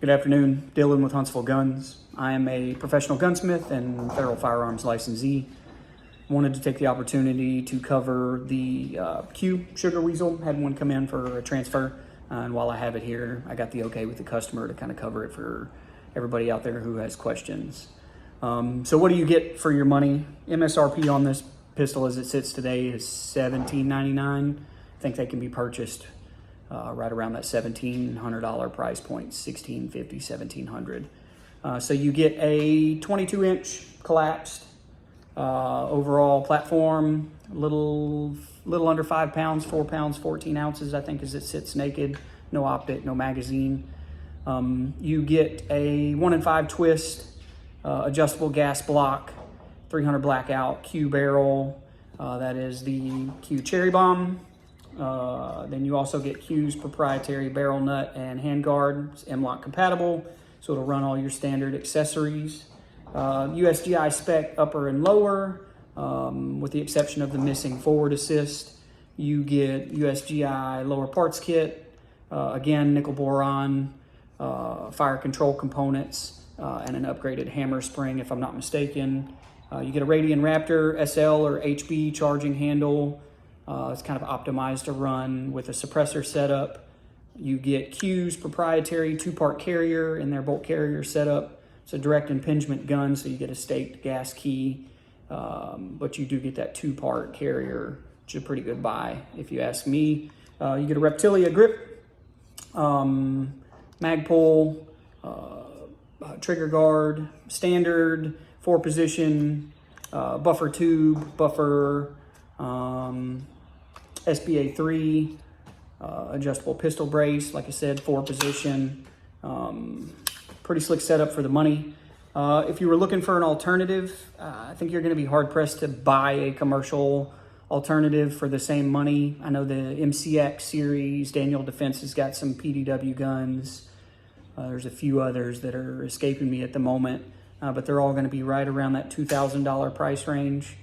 Good afternoon, Dylan with Huntsville Guns. I am a professional gunsmith and federal firearms licensee. Wanted to take the opportunity to cover the Q Sugar Weasel. Had one come in for a transfer, and while I have it here, I got the okay with the customer to kind of cover it for everybody out there who has questions. So what do you get for your money? MSRP on this pistol as it sits today is $17.99. I think they can be purchased right around that $1,700 price point, $1,650, $1,700. So you get a 22-inch collapsed overall platform, little under 5 pounds, 4 pounds, 14 ounces, I think, as it sits naked. No optic, no magazine. You get a 1-in-5 twist, adjustable gas block, 300 blackout Q barrel. That is the Q Cherry Bomb. Then you also get Q's proprietary barrel nut and handguard. It's M-LOK compatible, so it'll run all your standard accessories. USGI spec upper and lower, with the exception of the missing forward assist. You get USGI lower parts kit, again, nickel boron, fire control components, and an upgraded hammer spring, if I'm not mistaken. You get a Radian Raptor SL or HB charging handle. It's kind of optimized to run with a suppressor setup. You get Q's proprietary 2-part carrier in their bolt carrier setup. It's a direct impingement gun, so you get a staked gas key, but you do get that 2-part carrier, which is a pretty good buy, if you ask me. You get a Reptilia grip, mag pull, trigger guard, standard, 4-position, buffer tube, buffer, SBA 3, adjustable pistol brace, like I said, 4-position. Pretty slick setup for the money. If you were looking for an alternative, I think you're going to be hard-pressed to buy a commercial alternative for the same money. I know the MCX series, Daniel Defense has got some PDW guns. There's a few others that are escaping me at the moment, but they're all going to be right around that $2,000 price range.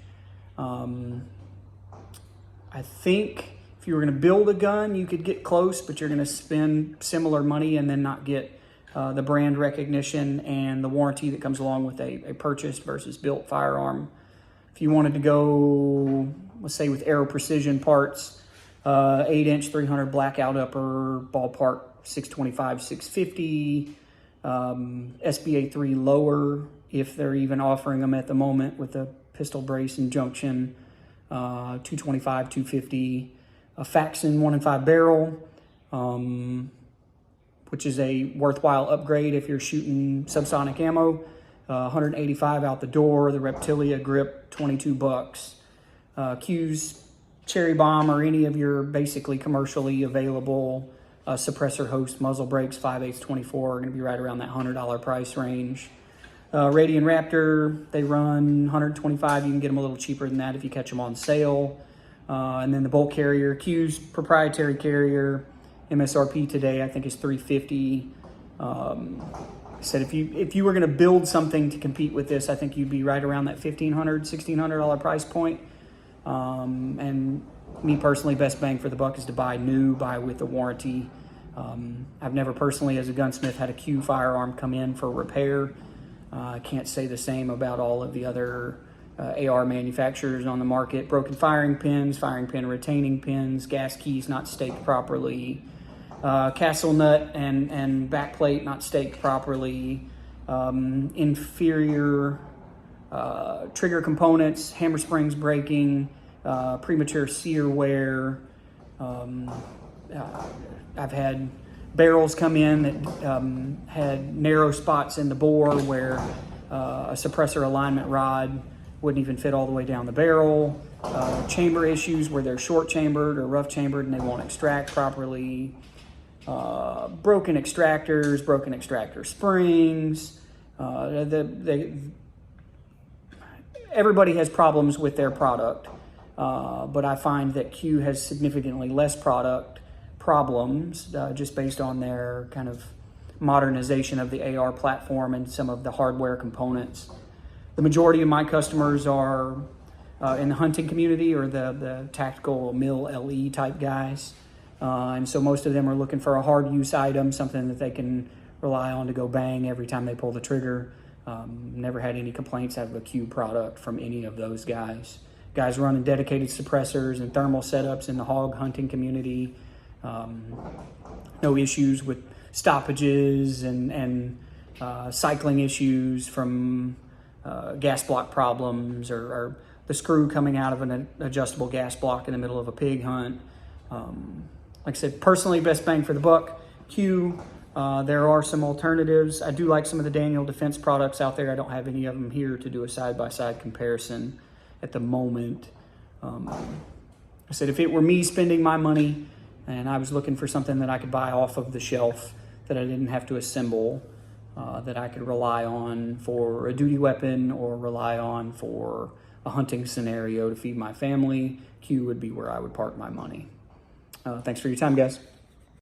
I think if you were going to build a gun, you could get close, but you're going to spend similar money and then not get the brand recognition and the warranty that comes along with a purchased versus built firearm. If you wanted to go, let's say, with Aero Precision parts, 8-inch 300 blackout upper, ballpark 625, 650, SBA 3 lower, if they're even offering them at the moment with a pistol brace and junction, 225, 250, a Faxon 1-in-5 barrel, which is a worthwhile upgrade if you're shooting subsonic ammo. 185 out the door. The Reptilia grip, $22. Q's Cherry Bomb or any of your basically commercially available suppressor host muzzle brakes, 5/8 24, are going to be right around that $100 price range. Radian Raptor, they run 125. You can get them a little cheaper than that if you catch them on sale. And then the bolt carrier, Q's proprietary carrier, MSRP today I think is $350. I said if you were going to build something to compete with this, I think you'd be right around that $1,500, $1,600 price point. And me personally, best bang for the buck is to buy new, buy with a warranty. I've never personally, as a gunsmith, had a Q firearm come in for repair. I can't say the same about all of the other AR manufacturers on the market. Broken firing pins, firing pin retaining pins, gas keys not staked properly, castle nut and back plate not staked properly, inferior trigger components, hammer springs breaking, premature sear wear. I've had barrels come in that had narrow spots in the bore where a suppressor alignment rod wouldn't even fit all the way down the barrel. Chamber issues where they're short chambered or rough chambered and they won't extract properly. Broken extractors, broken extractor springs. Everybody has problems with their product, but I find that Q has significantly less product problems just based on their kind of modernization of the AR platform and some of the hardware components. The majority of my customers are in the hunting community or the tactical mill LE type guys. And so most of them are looking for a hard use item, something that they can rely on to go bang every time they pull the trigger. Never had any complaints out of a Q product from any of those guys. Guys running dedicated suppressors and thermal setups in the hog hunting community. No issues with stoppages and cycling issues from gas block problems or the screw coming out of an adjustable gas block in the middle of a pig hunt. Like I said, personally, best bang for the buck, Q. There are some alternatives. I do like some of the Daniel Defense products out there. I don't have any of them here to do a side-by-side comparison at the moment. I said if it were me spending my money and I was looking for something that I could buy off of the shelf that I didn't have to assemble, that I could rely on for a duty weapon or rely on for a hunting scenario to feed my family, Q would be where I would park my money. Thanks for your time, guys.